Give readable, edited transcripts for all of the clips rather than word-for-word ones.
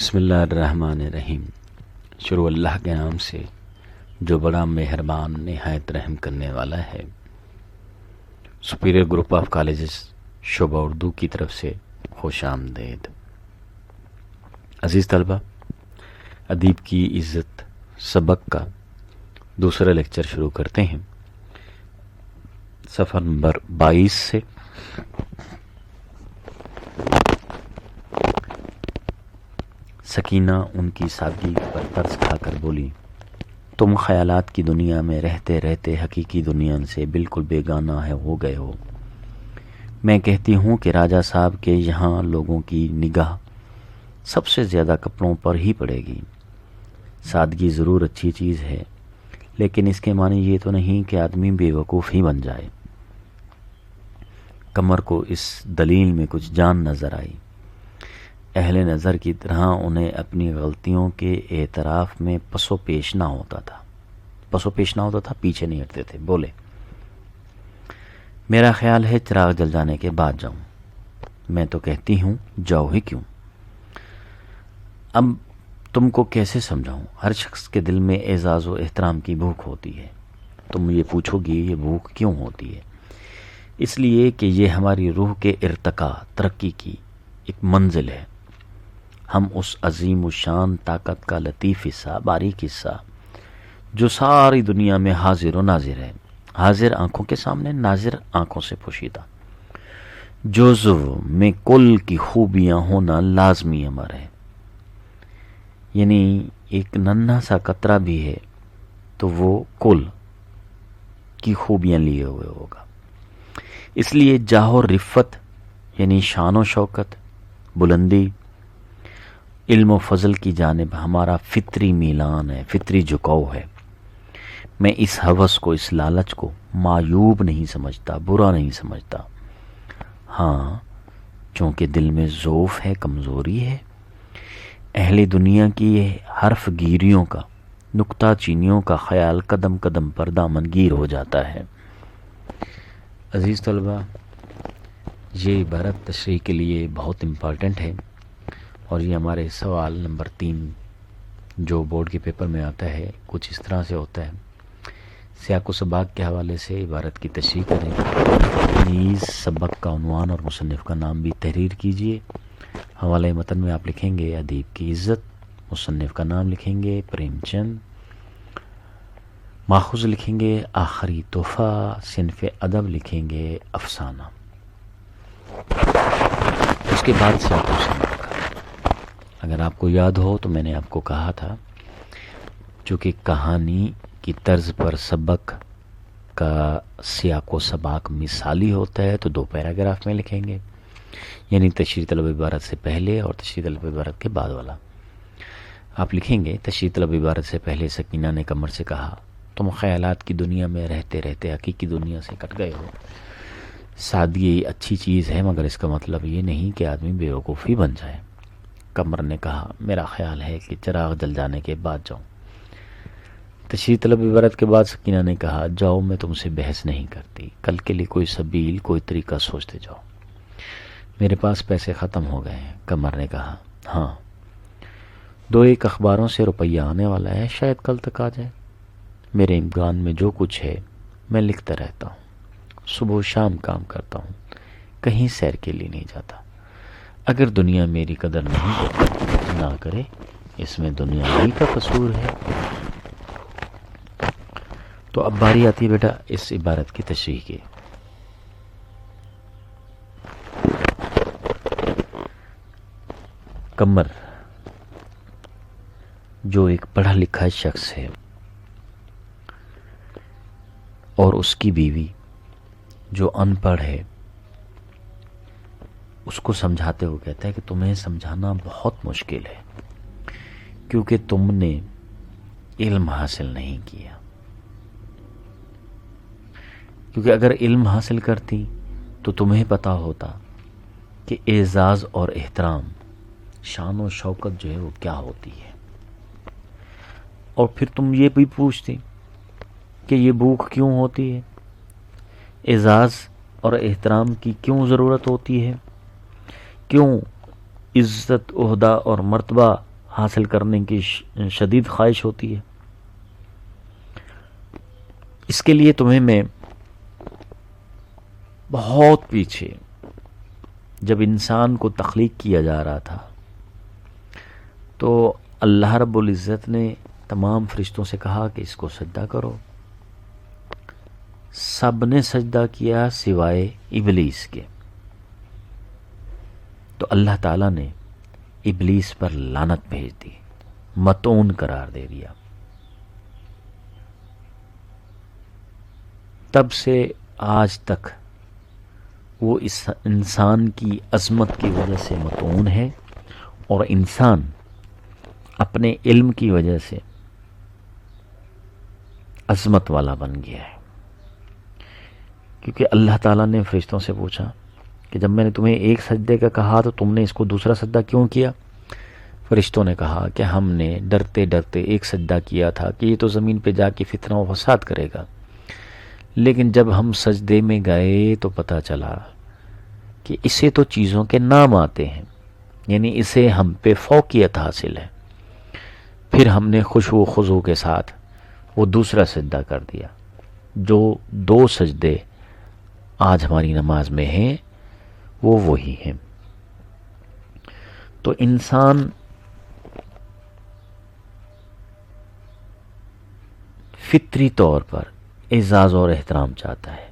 بسم اللہ الرحمن الرحیم۔ شروع اللہ کے نام سے جو بڑا مہربان نہایت رحم کرنے والا ہے۔ سپیریئر گروپ آف کالجز شعبہ اردو کی طرف سے خوش آمدید۔ عزیز طلبہ، ادیب کی عزت سبق کا دوسرا لیکچر شروع کرتے ہیں صفحہ نمبر 22 سے۔ سکینہ ان کی سادگی پر ترس کھا کر بولی، تم خیالات کی دنیا میں رہتے رہتے حقیقی دنیا سے بالکل بیگانہ ہو گئے ہو۔ میں کہتی ہوں کہ راجہ صاحب کے یہاں لوگوں کی نگاہ سب سے زیادہ کپڑوں پر ہی پڑے گی۔ سادگی ضرور اچھی چیز ہے، لیکن اس کے معنی یہ تو نہیں کہ آدمی بے وقوف ہی بن جائے۔ قمر کو اس دلیل میں کچھ جان نظر آئی۔ اہل نظر کی طرح انہیں اپنی غلطیوں کے اعتراف میں پسو پیش نہ ہوتا تھا، پیچھے نہیں ہٹتے تھے۔ بولے، میرا خیال ہے چراغ جل جانے کے بعد جاؤں۔ میں تو کہتی ہوں جاؤ ہی کیوں۔ اب تم کو کیسے سمجھاؤں؟ ہر شخص کے دل میں اعزاز و احترام کی بھوک ہوتی ہے۔ تم یہ پوچھو گی یہ بھوک کیوں ہوتی ہے؟ اس لیے کہ یہ ہماری روح کے ارتقاء ترقی کی ایک منزل ہے۔ ہم اس عظیم و شان طاقت کا لطیف حصہ، باریک حصہ جو ساری دنیا میں حاضر و ناظر ہے، حاضر آنکھوں کے سامنے، ناظر آنکھوں سے پوشیدہ، جزو میں کل کی خوبیاں ہونا لازمی امر ہے۔ یعنی ایک ننھا سا قطرہ بھی ہے تو وہ کل کی خوبیاں لیے ہوئے ہوگا۔ اس لیے جاہ و رفت یعنی شان و شوکت، بلندی، علم و فضل کی جانب ہمارا فطری میلان ہے، فطری جھکاؤ ہے۔ میں اس ہوس کو، اس لالچ کو معیوب نہیں سمجھتا، برا نہیں سمجھتا۔ ہاں، چونکہ دل میں ضعف ہے، کمزوری ہے، اہل دنیا کی حرف گیریوں کا، نکتہ چینیوں کا خیال قدم قدم پر دامن گیر ہو جاتا ہے۔ عزیز طلبہ، یہ عبارت تشریح کے لیے بہت امپورٹنٹ ہے، اور یہ ہمارے سوال نمبر 3 جو بورڈ کے پیپر میں آتا ہے کچھ اس طرح سے ہوتا ہے۔ سیاق و سباق کے حوالے سے عبارت کی تشریح کریں، نیز سبق کا عنوان اور مصنف کا نام بھی تحریر کیجیے۔ حوالہ متن میں آپ لکھیں گے ادیب کی عزت، مصنف کا نام لکھیں گے پریم چند، ماخوذ لکھیں گے آخری تحفہ، صنف ادب لکھیں گے افسانہ۔ اس کے بعد سیاق و سباق، اگر آپ کو یاد ہو تو میں نے آپ کو کہا تھا چونکہ کہانی کی طرز پر سبق کا سیاق و سباق مثالی ہوتا ہے تو 2 پیراگراف میں لکھیں گے، یعنی تشریح طلب عبارت سے پہلے اور تشریح طلب عبارت کے بعد والا۔ آپ لکھیں گے تشریح طلب عبارت سے پہلے سکینہ نے قمر سے کہا، تم خیالات کی دنیا میں رہتے رہتے حقیقی دنیا سے کٹ گئے ہو۔ سادگی اچھی چیز ہے، مگر اس کا مطلب یہ نہیں کہ آدمی بے وقوف ہی بن جائے۔ قمر نے کہا، میرا خیال ہے کہ چراغ جل جانے کے بعد جاؤں۔ تشریح طلب عبارت کے بعد سکینہ نے کہا، جاؤ، میں تم سے بحث نہیں کرتی، کل کے لیے کوئی سبیل، کوئی طریقہ سوچتے جاؤ۔ میرے پاس پیسے ختم ہو گئے ہیں۔ قمر نے کہا، ہاں، 2-1 اخباروں سے روپیہ آنے والا ہے، شاید کل تک آ جائے۔ میرے امکان میں جو کچھ ہے میں لکھتا رہتا ہوں، صبح و شام کام کرتا ہوں، کہیں سیر کے لیے نہیں جاتا۔ اگر دنیا میری قدر نہیں کرتی، نہ کرے، اس میں دنیا ہی کا قصور ہے۔ تو اب باری آتی ہے بیٹا اس عبارت کی تشریح کی۔ قمر جو ایک پڑھا لکھا شخص ہے اور اس کی بیوی جو ان پڑھ ہے، اس کو سمجھاتے ہوئے کہتا ہے کہ تمہیں سمجھانا بہت مشکل ہے کیونکہ تم نے علم حاصل نہیں کیا۔ کیونکہ اگر علم حاصل کرتی تو تمہیں پتا ہوتا کہ اعزاز اور احترام، شان و شوکت جو ہے وہ کیا ہوتی ہے، اور پھر تم یہ بھی پوچھتی کہ یہ بھوک کیوں ہوتی ہے، اعزاز اور احترام کی کیوں ضرورت ہوتی ہے، کیوں عزت، عہدہ اور مرتبہ حاصل کرنے کی شدید خواہش ہوتی ہے. اس کے لیے تمہیں میں بہت پیچھے جب انسان کو تخلیق کیا جا رہا تھا تو اللہ رب العزت نے تمام فرشتوں سے کہا کہ اس کو سجدہ کرو. سب نے سجدہ کیا سوائے ابلیس کے. تو اللہ تعالیٰ نے ابلیس پر لعنت بھیج دی، متعون قرار دے دیا. تب سے آج تک وہ اس انسان کی عظمت کی وجہ سے متعون ہے، اور انسان اپنے علم کی وجہ سے عظمت والا بن گیا ہے. کیونکہ اللہ تعالیٰ نے فرشتوں سے پوچھا کہ جب میں نے تمہیں ایک سجدے کا کہا تو تم نے اس کو دوسرا سجدہ کیوں کیا؟ فرشتوں نے کہا کہ ہم نے ڈرتے ڈرتے ایک سجدہ کیا تھا کہ یہ تو زمین پہ جا کے فتنہ و فساد کرے گا، لیکن جب ہم سجدے میں گئے تو پتہ چلا کہ اسے تو چیزوں کے نام آتے ہیں، یعنی اسے ہم پہ فوقیت حاصل ہے. پھر ہم نے خشوع و خضوع کے ساتھ وہ دوسرا سجدہ کر دیا. جو 2 سجدے آج ہماری نماز میں ہیں وہ وہی ہیں. تو انسان فطری طور پر اعزاز اور احترام چاہتا ہے،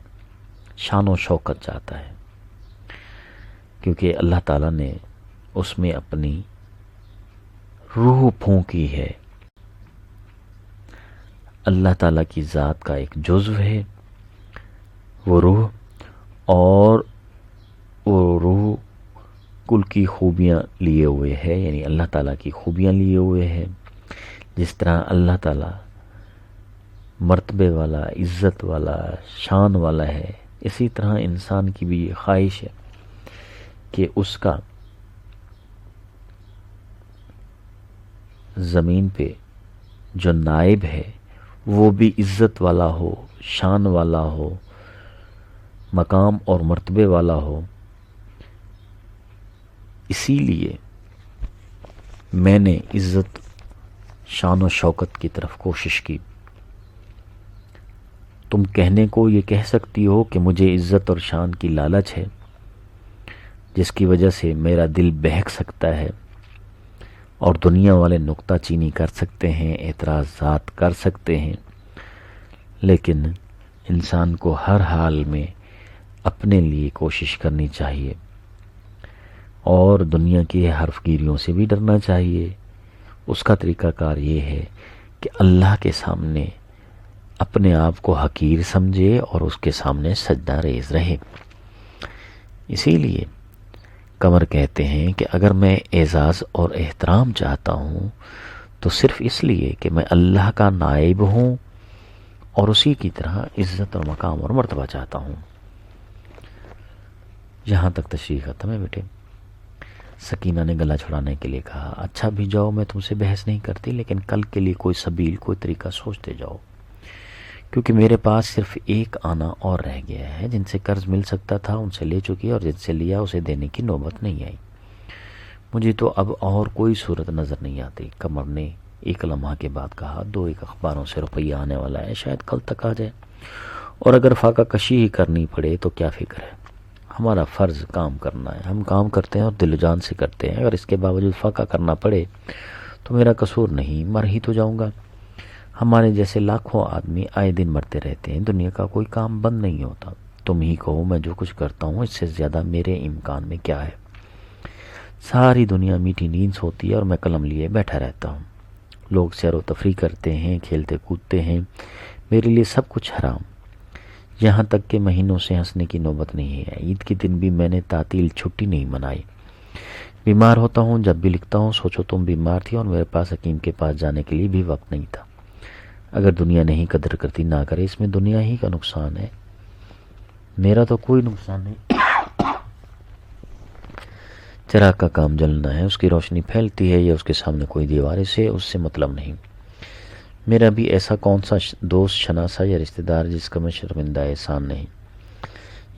شان و شوکت چاہتا ہے، کیونکہ اللہ تعالیٰ نے اس میں اپنی روح پھونکی ہے. اللہ تعالیٰ کی ذات کا ایک جزو ہے وہ روح، اور وہ روح کل کی خوبیاں لیے ہوئے ہے، یعنی اللہ تعالیٰ کی خوبیاں لیے ہوئے ہے. جس طرح اللہ تعالیٰ مرتبے والا، عزت والا، شان والا ہے، اسی طرح انسان کی بھی یہ خواہش ہے کہ اس کا زمین پہ جو نائب ہے وہ بھی عزت والا ہو، شان والا ہو، مقام اور مرتبے والا ہو. اسی لیے میں نے عزت، شان و شوکت کی طرف کوشش کی. تم کہنے کو یہ کہہ سکتی ہو کہ مجھے عزت اور شان کی لالچ ہے، جس کی وجہ سے میرا دل بہک سکتا ہے اور دنیا والے نکتہ چینی کر سکتے ہیں، اعتراضات کر سکتے ہیں. لیکن انسان کو ہر حال میں اپنے لیے کوشش کرنی چاہیے اور دنیا کی حرف گیریوں سے بھی ڈرنا چاہیے. اس کا طریقہ کار یہ ہے کہ اللہ کے سامنے اپنے آپ کو حقیر سمجھے اور اس کے سامنے سجدہ ریز رہے. اسی لیے قمر کہتے ہیں کہ اگر میں اعزاز اور احترام چاہتا ہوں تو صرف اس لیے کہ میں اللہ کا نائب ہوں اور اسی کی طرح عزت اور مقام اور مرتبہ چاہتا ہوں. یہاں تک تشریح ختم ہے بیٹے. سکینہ نے گلا چھڑانے کے لیے کہا اچھا بھی جاؤ، میں تم سے بحث نہیں کرتی، لیکن کل کے لیے کوئی سبیل، کوئی طریقہ سوچتے جاؤ، کیونکہ میرے پاس صرف ایک آنا اور رہ گیا ہے. جن سے قرض مل سکتا تھا ان سے لے چکی، اور جن سے لیا اسے دینے کی نوبت نہیں آئی. مجھے تو اب اور کوئی صورت نظر نہیں آتی. قمر نے ایک لمحہ کے بعد کہا 2-1 اخباروں سے روپیہ آنے والا ہے، شاید کل تک آ جائے، اور اگر فاقہ کشی ہی کرنی پڑے تو کیا فکر ہے. ہمارا فرض کام کرنا ہے، ہم کام کرتے ہیں اور دل و جان سے کرتے ہیں. اگر اس کے باوجود فاقہ کرنا پڑے تو میرا قصور نہیں، مر ہی تو جاؤں گا. ہمارے جیسے لاکھوں آدمی آئے دن مرتے رہتے ہیں، دنیا کا کوئی کام بند نہیں ہوتا. تم ہی کہو میں جو کچھ کرتا ہوں اس سے زیادہ میرے امکان میں کیا ہے. ساری دنیا میٹھی نیند سوتی ہے اور میں قلم لیے بیٹھا رہتا ہوں. لوگ سیر و تفریح کرتے ہیں، کھیلتے کودتے ہیں، میرے لیے سب کچھ حرام. یہاں تک کہ مہینوں سے ہنسنے کی نوبت نہیں ہے. عید کے دن بھی میں نے تعطیل چھٹی نہیں منائی. بیمار ہوتا ہوں جب بھی لکھتا ہوں سوچو تم بیمار تھی اور میرے پاس حکیم کے پاس جانے کے لیے بھی وقت نہیں تھا. اگر دنیا نہیں قدر کرتی نہ کرے، اس میں دنیا ہی کا نقصان ہے، میرا تو کوئی نقصان نہیں. چراغ کا کام جلنا ہے، اس کی روشنی پھیلتی ہے یا اس کے سامنے کوئی دیوار، اسے اس سے مطلب نہیں. میرا بھی ایسا کون سا دوست، شناسہ یا رشتہ دار جس کا میں شرمندہ احسان نہیں.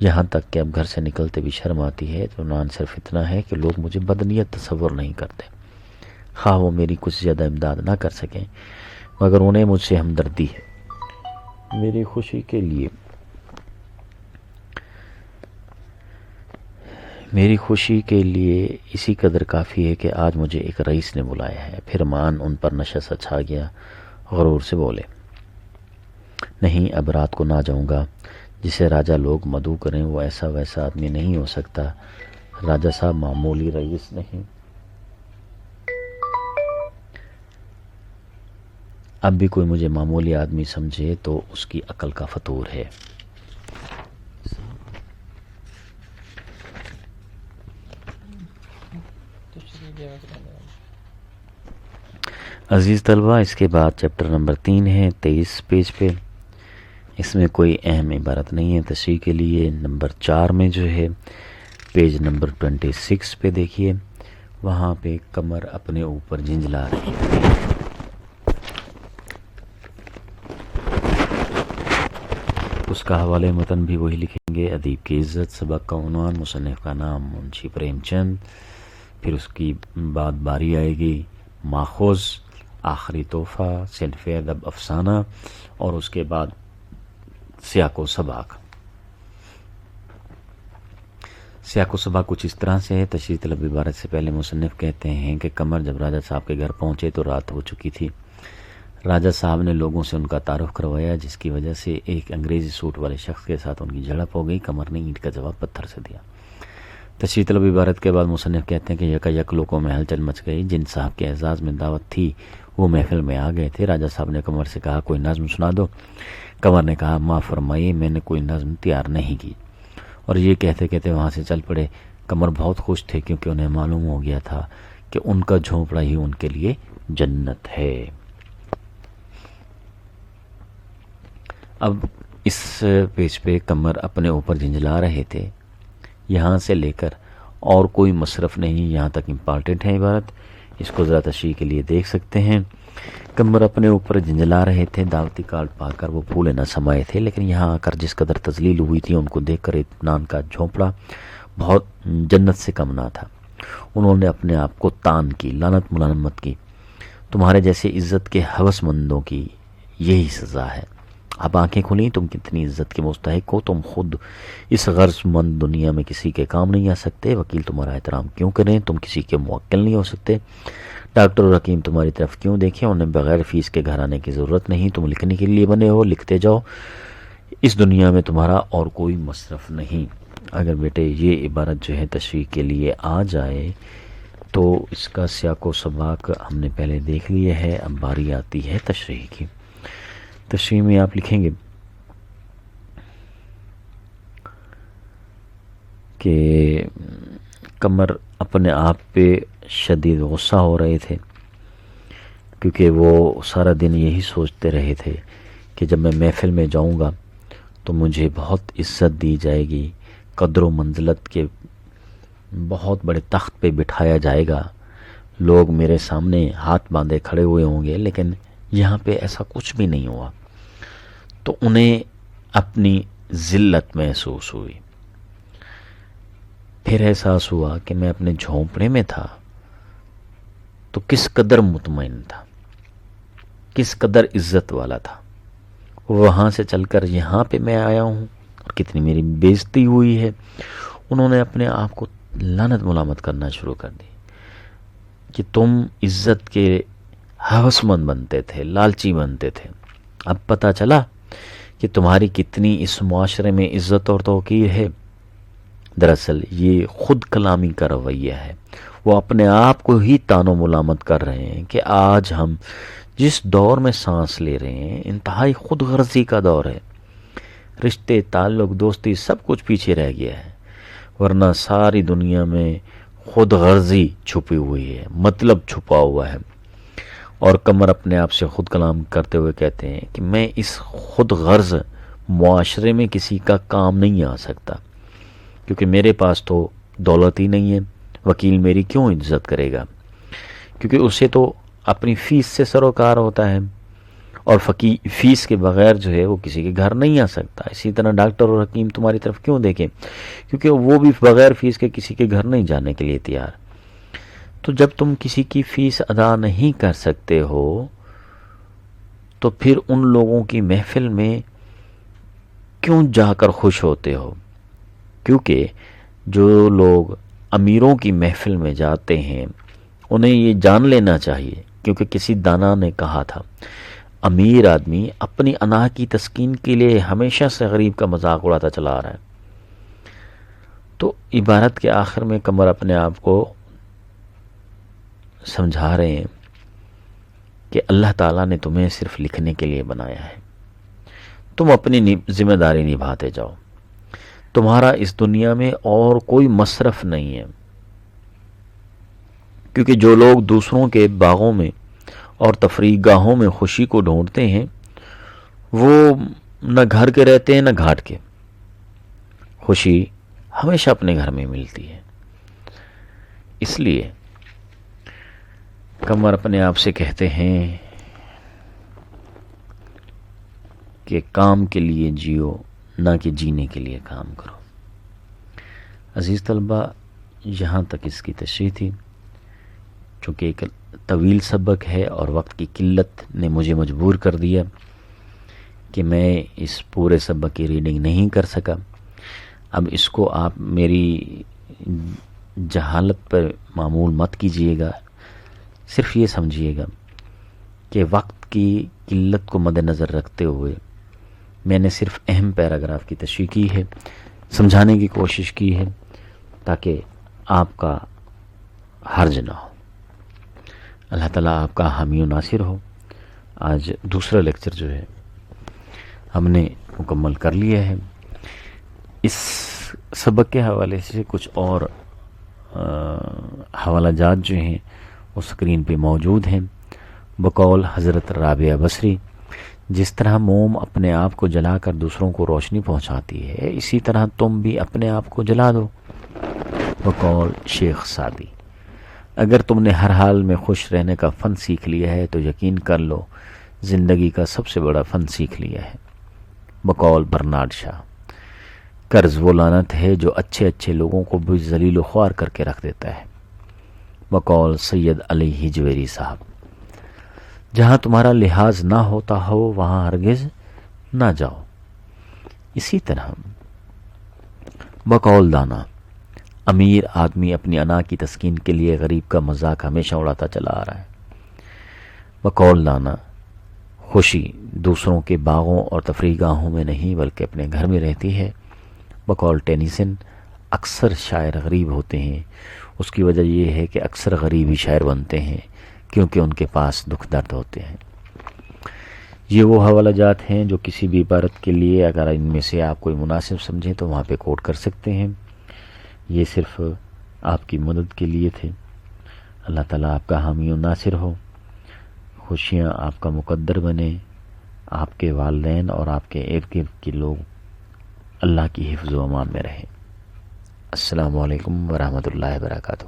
یہاں تک کہ اب گھر سے نکلتے بھی شرم آتی ہے. تو نان صرف اتنا ہے کہ لوگ مجھے بدنیت تصور نہیں کرتے. خواہ وہ میری کچھ زیادہ امداد نہ کر سکیں، مگر انہیں مجھ سے ہمدردی ہے۔ میری خوشی کے لیے اسی قدر کافی ہے کہ آج مجھے ایک رئیس نے بلایا ہے۔ پھر مان ان پر نشہ سا چھا گیا، غرور سے بولے، نہیں اب رات کو نہ جاؤں گا۔ جسے راجہ لوگ مدعو کریں وہ ایسا ویسا آدمی نہیں ہو سکتا۔ راجہ صاحب معمولی رئیس نہیں، اب بھی کوئی مجھے معمولی آدمی سمجھے تو اس کی عقل کا فطور ہے۔ عزیز طلبہ، اس کے بعد چیپٹر نمبر 3 ہے 23 پیج پہ۔ اس میں کوئی اہم عبارت نہیں ہے تشریح کے لیے۔ نمبر 4 میں جو ہے پیج نمبر 26 پہ دیکھیے، وہاں پہ کمر اپنے اوپر جھنجلا رہی ہے۔ اس کا حوالے متن بھی وہی لکھیں گے، ادیب کی عزت، سبق کا عنوان، مصنف کا نام منشی پریم چند، پھر اس کی بعد باری آئے گی ماخوذ، آخری تحفہ، صنف ادب افسانہ، اور اس کے بعد سیاق و سباق۔ سیاق و سباق کچھ اس طرح سے ہے۔ تشریح طلب عبارت سے پہلے مصنف کہتے ہیں کہ قمر جب راجہ صاحب کے گھر پہنچے تو رات ہو چکی تھی۔ راجہ صاحب نے لوگوں سے ان کا تعارف کروایا، جس کی وجہ سے ایک انگریزی سوٹ والے شخص کے ساتھ ان کی جھڑپ ہو گئی۔ قمر نے اینٹ کا جواب پتھر سے دیا۔ تشریح طلب عبارت کے بعد مصنف کہتے ہیں کہ یکا یک لوگوں میں ہلچل مچ گئی۔ جن صاحب کے اعزاز میں دعوت تھی وہ محفل میں آ گئے تھے۔ راجہ صاحب نے قمر سے کہا، کوئی نظم سنا دو۔ قمر نے کہا، معاف فرمائیے، میں نے کوئی نظم تیار نہیں کی، اور یہ کہتے کہتے وہاں سے چل پڑے۔ قمر بہت خوش تھے کیونکہ انہیں معلوم ہو گیا تھا کہ ان کا جھونپڑا ہی ان کے لیے جنت ہے۔ اب اس پیج پہ قمر اپنے اوپر جھنجلا رہے تھے، یہاں سے لے کر اور کوئی مصرف نہیں، یہاں تک امپارٹنٹ ہے عبارت، اس کو ذرا تشریح کے لیے دیکھ سکتے ہیں۔ قمر اپنے اوپر جھنجلا رہے تھے، دعوتی کارڈ پا کر وہ پھولے نہ سمائے تھے، لیکن یہاں آ کر جس قدر تذلیل ہوئی تھی ان کو دیکھ کر اطمینان کا جھونپڑا بہت جنت سے کم نہ تھا۔ انہوں نے اپنے آپ کو تان کی، لعنت ملامت کی۔ تمہارے جیسے عزت کے ہوس مندوں کی یہی سزا ہے۔ اب آنکھیں کھلیں، تم کتنی عزت کے مستحق ہو، تم خود اس غرض مند دنیا میں کسی کے کام نہیں آ سکتے، وکیل تمہارا احترام کیوں کریں، تم کسی کے موکل نہیں ہو سکتے، ڈاکٹر اور حکیم تمہاری طرف کیوں دیکھیں، انہیں بغیر فیس کے گھر آنے کی ضرورت نہیں، تم لکھنے کے لیے بنے ہو، لکھتے جاؤ، اس دنیا میں تمہارا اور کوئی مصرف نہیں۔ اگر بیٹے یہ عبارت جو ہے تشریح کے لیے آ جائے تو اس کا سیاق و سباق ہم نے پہلے دیکھ لیا ہے، اب باری آتی ہے تشریح کی۔ تشریح میں آپ لکھیں گے کہ قمر اپنے آپ پہ شدید غصہ ہو رہے تھے، کیونکہ وہ سارا دن یہی سوچتے رہے تھے کہ جب میں محفل میں جاؤں گا تو مجھے بہت عزت دی جائے گی، قدر و منزلت کے بہت بڑے تخت پہ بٹھایا جائے گا، لوگ میرے سامنے ہاتھ باندھے کھڑے ہوئے ہوں گے، لیکن یہاں پہ ایسا کچھ بھی نہیں ہوا۔ تو انہیں اپنی ذلت محسوس ہوئی۔ پھر احساس ہوا کہ میں اپنے جھونپڑے میں تھا تو کس قدر مطمئن تھا، کس قدر عزت والا تھا، وہاں سے چل کر یہاں پہ میں آیا ہوں اور کتنی میری بےعزتی ہوئی ہے۔ انہوں نے اپنے آپ کو لعنت ملامت کرنا شروع کر دی کہ تم عزت کے ہوس مند بنتے تھے، لالچی بنتے تھے۔ اب پتہ چلا کہ تمہاری کتنی اس معاشرے میں عزت اور توقیر ہے۔ دراصل یہ خود کلامی کا رویہ ہے، وہ اپنے آپ کو ہی تان و ملامت کر رہے ہیں کہ آج ہم جس دور میں سانس لے رہے ہیں انتہائی خود غرضی کا دور ہے، رشتے، تعلق، دوستی سب کچھ پیچھے رہ گیا ہے، ورنہ ساری دنیا میں خود غرضی چھپی ہوئی ہے، مطلب چھپا ہوا ہے۔ اور قمر اپنے آپ سے خود کلام کرتے ہوئے کہتے ہیں کہ میں اس خود غرض معاشرے میں کسی کا کام نہیں آ سکتا، کیونکہ میرے پاس تو دولت ہی نہیں ہے، وکیل میری کیوں عزت کرے گا، کیونکہ اسے تو اپنی فیس سے سروکار ہوتا ہے، اور فیس کے بغیر جو ہے وہ کسی کے گھر نہیں آ سکتا۔ اسی طرح ڈاکٹر اور حکیم تمہاری طرف کیوں دیکھیں، کیونکہ وہ بھی بغیر فیس کے کسی کے گھر نہیں جانے کے لیے تیار۔ تو جب تم کسی کی فیس ادا نہیں کر سکتے ہو تو پھر ان لوگوں کی محفل میں کیوں جا کر خوش ہوتے ہو؟ کیونکہ جو لوگ امیروں کی محفل میں جاتے ہیں انہیں یہ جان لینا چاہیے، کیونکہ کسی دانا نے کہا تھا امیر آدمی اپنی انا کی تسکین کے لیے ہمیشہ سے غریب کا مذاق اڑاتا چلا آ رہا ہے۔ تو عبارت کے آخر میں قمر اپنے آپ کو سمجھا رہے ہیں کہ اللہ تعالیٰ نے تمہیں صرف لکھنے کے لیے بنایا ہے، تم اپنی ذمہ داری نبھاتے جاؤ، تمہارا اس دنیا میں اور کوئی مصرف نہیں ہے۔ کیونکہ جو لوگ دوسروں کے باغوں میں اور تفریح گاہوں میں خوشی کو ڈھونڈتے ہیں وہ نہ گھر کے رہتے ہیں نہ گھاٹ کے۔ خوشی ہمیشہ اپنے گھر میں ملتی ہے۔ اس لیے قمر اپنے آپ سے کہتے ہیں کہ کام کے لیے جیو، نہ کہ جینے کے لیے کام کرو۔ عزیز طلبہ، یہاں تک اس کی تشریح تھی۔ چونکہ ایک طویل سبق ہے اور وقت کی قلت نے مجھے مجبور کر دیا کہ میں اس پورے سبق کی ریڈنگ نہیں کر سکا۔ اب اس کو آپ میری جہالت پر معمول مت کیجیے گا، صرف یہ سمجھیے گا کہ وقت کی قلت کو مد نظر رکھتے ہوئے میں نے صرف اہم پیراگراف کی تشریح کی ہے، سمجھانے کی کوشش کی ہے تاکہ آپ کا حرج نہ ہو۔ اللہ تعالیٰ آپ کا حامی و ناصر ہو۔ آج دوسرا لیکچر جو ہے ہم نے مکمل کر لیا ہے۔ اس سبق کے حوالے سے کچھ اور حوالہ جات جو ہیں وہ سکرین پہ موجود ہیں۔ بقول حضرت رابعہ بصری، جس طرح موم اپنے آپ کو جلا کر دوسروں کو روشنی پہنچاتی ہے، اسی طرح تم بھی اپنے آپ کو جلا دو۔ بقول شیخ سعدی، اگر تم نے ہر حال میں خوش رہنے کا فن سیکھ لیا ہے تو یقین کر لو زندگی کا سب سے بڑا فن سیکھ لیا ہے۔ بقول برنارڈ شاہ، قرض وہ لعنت ہے جو اچھے اچھے لوگوں کو بھی ذلیل و خوار کر کے رکھ دیتا ہے۔ بقول سید علی ہجویری صاحب، جہاں تمہارا لحاظ نہ ہوتا ہو وہاں ہرگز نہ جاؤ۔ اسی طرح بقول دانا، امیر آدمی اپنی انا کی تسکین کے لیے غریب کا مذاق ہمیشہ اڑاتا چلا آ رہا ہے۔ بقول دانا، خوشی دوسروں کے باغوں اور تفریح گاہوں میں نہیں بلکہ اپنے گھر میں رہتی ہے۔ بقول ٹینیسن، اکثر شاعر غریب ہوتے ہیں، اس کی وجہ یہ ہے کہ اکثر غریب ہی شاعر بنتے ہیں کیونکہ ان کے پاس دکھ درد ہوتے ہیں۔ یہ وہ حوالہ جات ہیں جو کسی بھی عبارت کے لیے اگر ان میں سے آپ کوئی مناسب سمجھیں تو وہاں پہ کوٹ کر سکتے ہیں۔ یہ صرف آپ کی مدد کے لیے تھے۔ اللہ تعالیٰ آپ کا حامی و ناصر ہو، خوشیاں آپ کا مقدر بنے، آپ کے والدین اور آپ کے ارد گرد کے لوگ اللہ کی حفظ و امان میں رہیں۔ السلام علیکم ورحمۃ اللہ وبرکاتہ۔